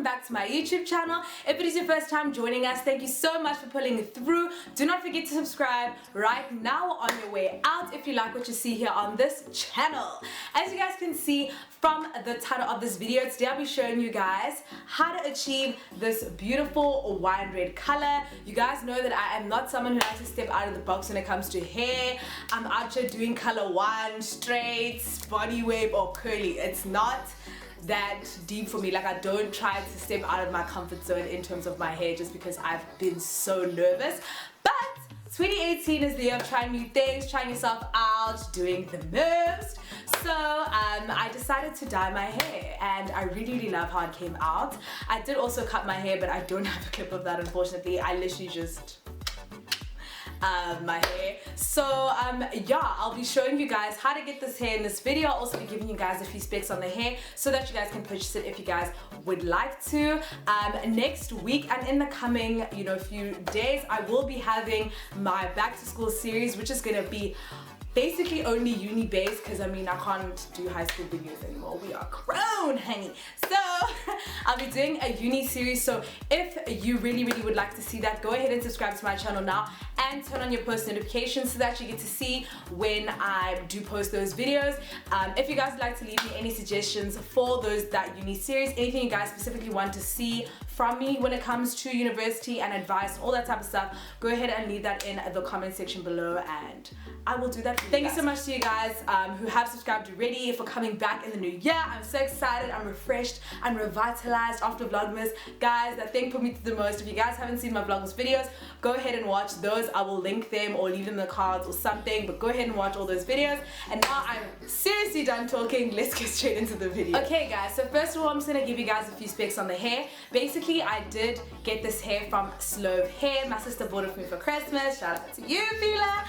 back to my YouTube channel. If it is your first time joining us, thank you so much for pulling through. Do not forget to subscribe right now on your way out if you like what you see here on this channel. As you guys can see from the title of this video, today I'll be showing you guys how to achieve this beautiful wine red color. You guys know that I am not someone who likes to step out of the box when it comes to hair. I'm out here doing color one, straights, body wave or curly. It's not that deep for me. Like, I don't try to step out of my comfort zone in terms of my hair just because I've been so nervous. But 2018 is the year of trying new things, trying yourself out, doing the most. So I decided to dye my hair and I really love how it came out. I did also cut my hair, but I don't have a clip of that, unfortunately. I literally just my hair. So yeah, I'll be showing you guys how to get this hair in this video. I'll also be giving you guys a few specs on the hair so that you guys can purchase it if you guys would like to. Next week and in the coming few days, I will be having my back to school series, which is gonna be basically only uni based, because I mean I can't do high school videos anymore. We are grown, honey. So I'll be doing a uni series. So if you really would like to see that, go ahead and subscribe to my channel now and turn on your post notifications so that you get to see when I do post those videos. If you guys would like to leave me any suggestions for that uni series, anything you guys specifically want to see from me when it comes to university and advice, all that type of stuff, go ahead and leave that in the comment section below and I will do that for you. Thank you so much to you guys who have subscribed already, for coming back in the new year. I'm so excited, I'm refreshed, I'm revitalized after Vlogmas. Guys, that thing put me through the most. If you guys haven't seen my Vlogmas videos, go ahead and watch those. I will link them or leave them in the cards or something, but go ahead and watch all those videos. And now I'm seriously done talking, let's get straight into the video. Okay guys, so first of all, I'm just gonna give you guys a few specs on the hair. Basically, I did get this hair from SLOVE Hair. My sister bought it for me for Christmas. Shout out to you, Fila.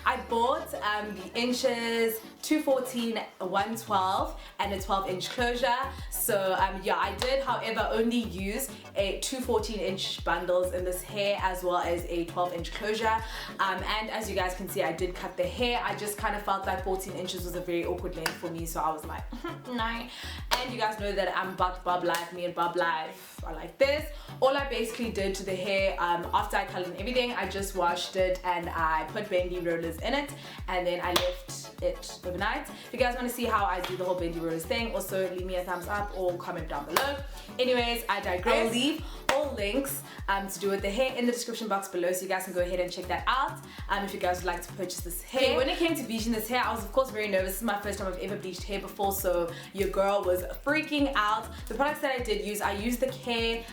I bought the inches 214, 112 and a 12-inch closure. So yeah, I did however only use a 214-inch bundles in this hair as well as a 12-inch closure. And as you guys can see, I did cut the hair. I just kind of felt like 14 inches was a very awkward length for me, so I was like no. And you guys know that I'm about Bob Life. Me and Bob Life are like this. All I basically did to the hair after I colored and everything, I just washed it and I put bendy rollers in it and then I left it overnight. If you guys want to see how I do the whole bendy rollers thing, also leave me a thumbs up or comment down below. Anyways, I digress. I'll leave all links to do with the hair in the description box below, so you guys can go ahead and check that out if you guys would like to purchase this hair. Okay, when it came to bleaching this hair, I was of course very nervous. This is my first time I've ever bleached hair before, so your girl was freaking out. The products that I did use, I used the hair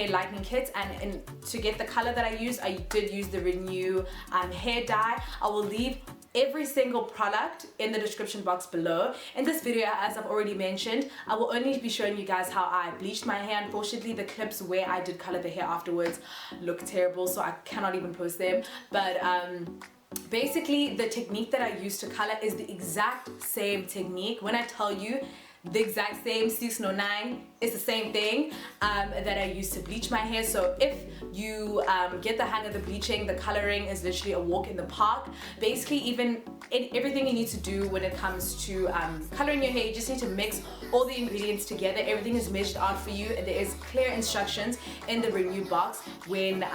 lightening kit, and to get the color that I used, I did use the Renew hair dye. I will leave every single product in the description box below. In this video, as I've already mentioned, I will only be showing you guys how I bleached my hair. Unfortunately, the clips where I did color the hair afterwards look terrible, so I cannot even post them. But basically, the technique that I used to color is the exact same technique. When I tell you the exact same, ZeeXOnline, it's the same thing that I used to bleach my hair. So if you get the hang of the bleaching, the coloring is literally a walk in the park. Basically, everything you need to do when it comes to coloring your hair, you just need to mix all the ingredients together. Everything is measured out for you, and there is clear instructions in the Renew box when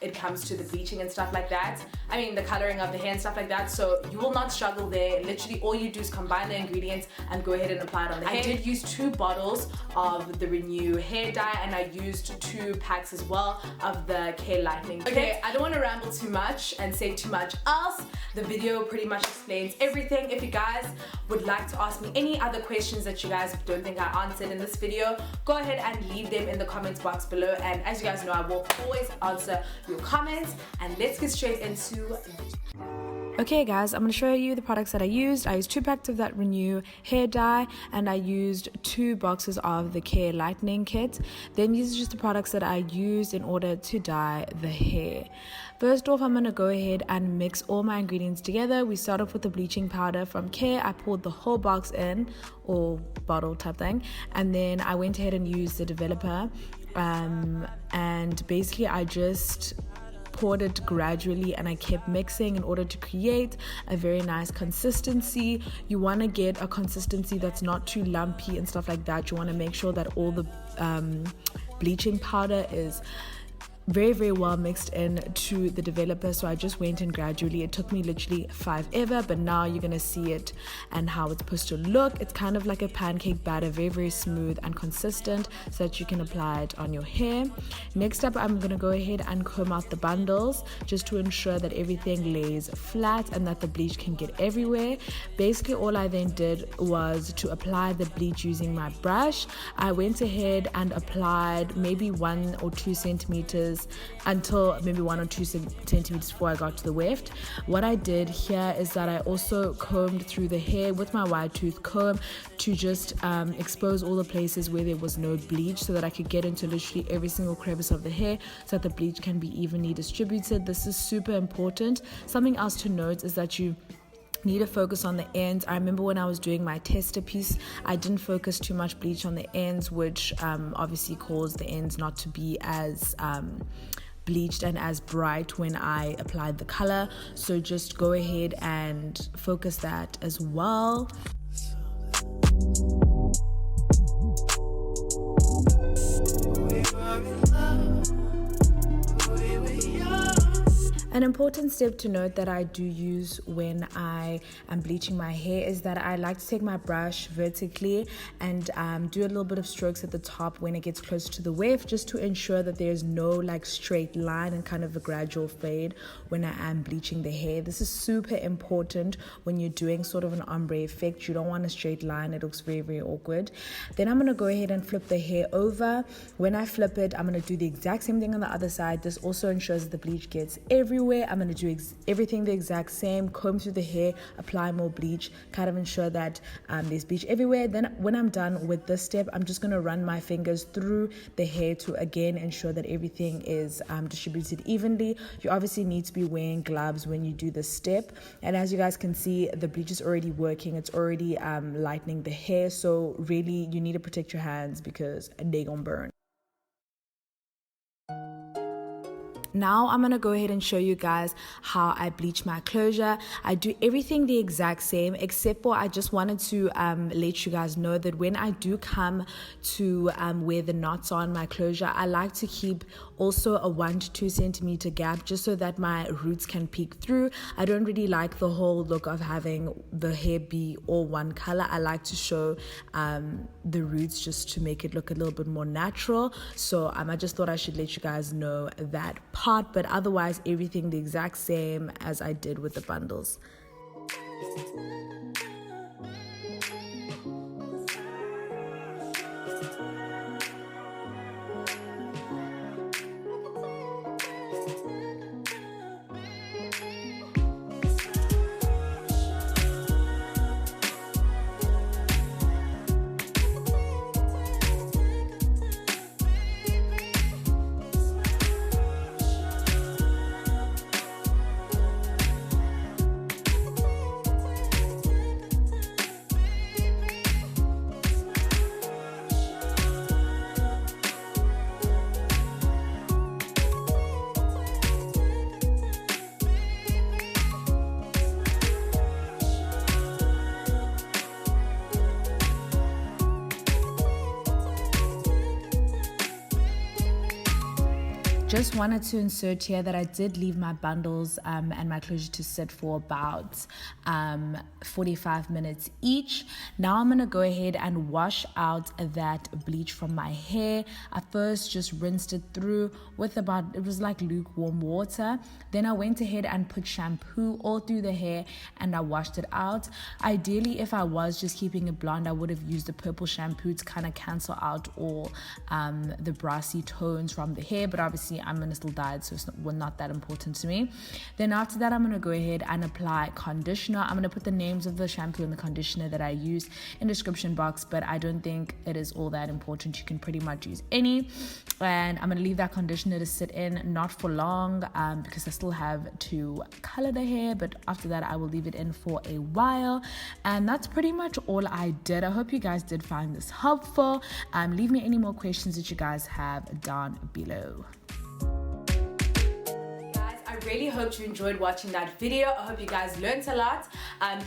it comes to the bleaching and stuff like that. I mean, the coloring of the hair and stuff like that. So you will not struggle there. Literally, all you do is combine the ingredients and go ahead and apply it on the hair. I did use 2 bottles of the Renew hair dye, and I used 2 packs as well of the hair lightening kit. Okay, I don't want to ramble too much and say too much else. The video pretty much explains everything. If you guys would like to ask me any other questions that you guys don't think I answered in this video, go ahead and leave them in the comments box below, and as you guys know, I will always answer your comments. And let's get straight into Okay guys, I'm going to show you the products that I used. I used 2 packs of that Renew hair dye, and I used 2 boxes of the hair lightening kit. Then these are just the products that I used in order to dye the hair. First off, I'm going to go ahead and mix all my ingredients together. We start off with the bleaching powder from Care. I poured the whole box in, or bottle type thing, and then I went ahead and used the developer, and basically I just poured it gradually and I kept mixing in order to create a very nice consistency. You want to get a consistency that's not too lumpy and stuff like that. You want to make sure that all the bleaching powder is very, very well mixed in to the developer. So I just went in gradually. It took me literally 5 ever, but now you're gonna see it and how it's supposed to look. It's kind of like a pancake batter, very, very smooth and consistent, so that you can apply it on your hair. Next up, I'm gonna go ahead and comb out the bundles just to ensure that everything lays flat and that the bleach can get everywhere. Basically, all I then did was to apply the bleach using my brush. I went ahead and applied maybe 1 or 2 centimeters until maybe 1 or 2 centimeters before I got to the weft. What I did here is that I also combed through the hair with my wide tooth comb to just expose all the places where there was no bleach, so that I could get into literally every single crevice of the hair so that the bleach can be evenly distributed. This is super important. Something else to note is that you need to focus on the ends. I remember when I was doing my tester piece, I didn't focus too much bleach on the ends, which obviously caused the ends not to be as bleached and as bright when I applied the color. So just go ahead and focus that as well. An important step to note that I do use when I am bleaching my hair is that I like to take my brush vertically and do a little bit of strokes at the top when it gets close to the weft, just to ensure that there's no like straight line and kind of a gradual fade when I am bleaching the hair. This is super important when you're doing sort of an ombre effect. You don't want a straight line. It looks very, very awkward. Then I'm going to go ahead and flip the hair over. When I flip it, I'm going to do the exact same thing on the other side. This also ensures that the bleach gets everywhere. I'm going to do everything the exact same, comb through the hair, apply more bleach, kind of ensure that there's bleach everywhere. Then when I'm done with this step, I'm just going to run my fingers through the hair to again ensure that everything is distributed evenly. You obviously need to be wearing gloves when you do this step, and as you guys can see, the bleach is already working. It's already lightening the hair, so really you need to protect your hands because they're gonna burn. Now I'm gonna go ahead and show you guys how I bleach my closure. I do everything the exact same, except for I just wanted to let you guys know that when I do come to where the knots are on my closure, I like to keep also a 1 to 2 centimeter gap, just so that my roots can peek through. I don't really like the whole look of having the hair be all one color. I like to show the roots just to make it look a little bit more natural. So I just thought I should let you guys know that part, but otherwise everything the exact same as I did with the bundles. Just wanted to insert here that I did leave my bundles and my closure to sit for about 45 minutes each. Now I'm gonna go ahead and wash out that bleach from my hair. I first just rinsed it through with it was like lukewarm water. Then I went ahead and put shampoo all through the hair and I washed it out. Ideally, if I was just keeping it blonde, I would have used a purple shampoo to kind of cancel out all the brassy tones from the hair, but obviously I'm gonna still dye it, so it's not that important to me. Then after that, I'm gonna go ahead and apply conditioner. I'm gonna put the names of the shampoo and the conditioner that I use in the description box, but I don't think it is all that important. You can pretty much use any. And I'm gonna leave that conditioner to sit in, not for long, because I still have to color the hair, but after that I will leave it in for a while. And that's pretty much all I did. I hope you guys did find this helpful. Leave me any more questions that you guys have down below. really hope you enjoyed watching that video. I hope you guys learned a lot.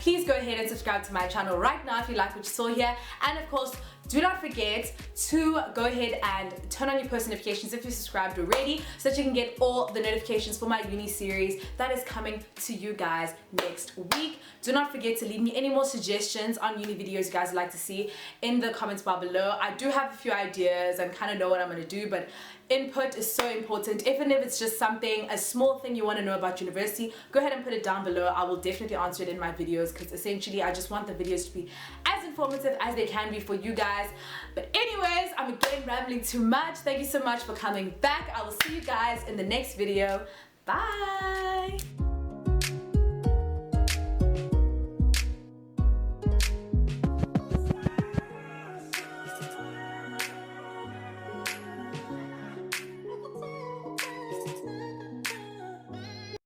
Please go ahead and subscribe to my channel right now if you like what you saw here. And of course, do not forget to go ahead and turn on your post notifications if you're subscribed already, so that you can get all the notifications for my uni series that is coming to you guys next week. Do not forget to leave me any more suggestions on uni videos you guys would like to see in the comments bar below. I do have a few ideas and kind of know what I'm going to do, but input is so important. Even if it's just something, a small thing you want to know about university, go ahead and put it down below. I will definitely answer it in my videos, because essentially I just want the videos to be as informative as they can be for you guys. But anyways, I'm again rambling too much. Thank you so much for coming back. I will see you guys in the next video. Bye.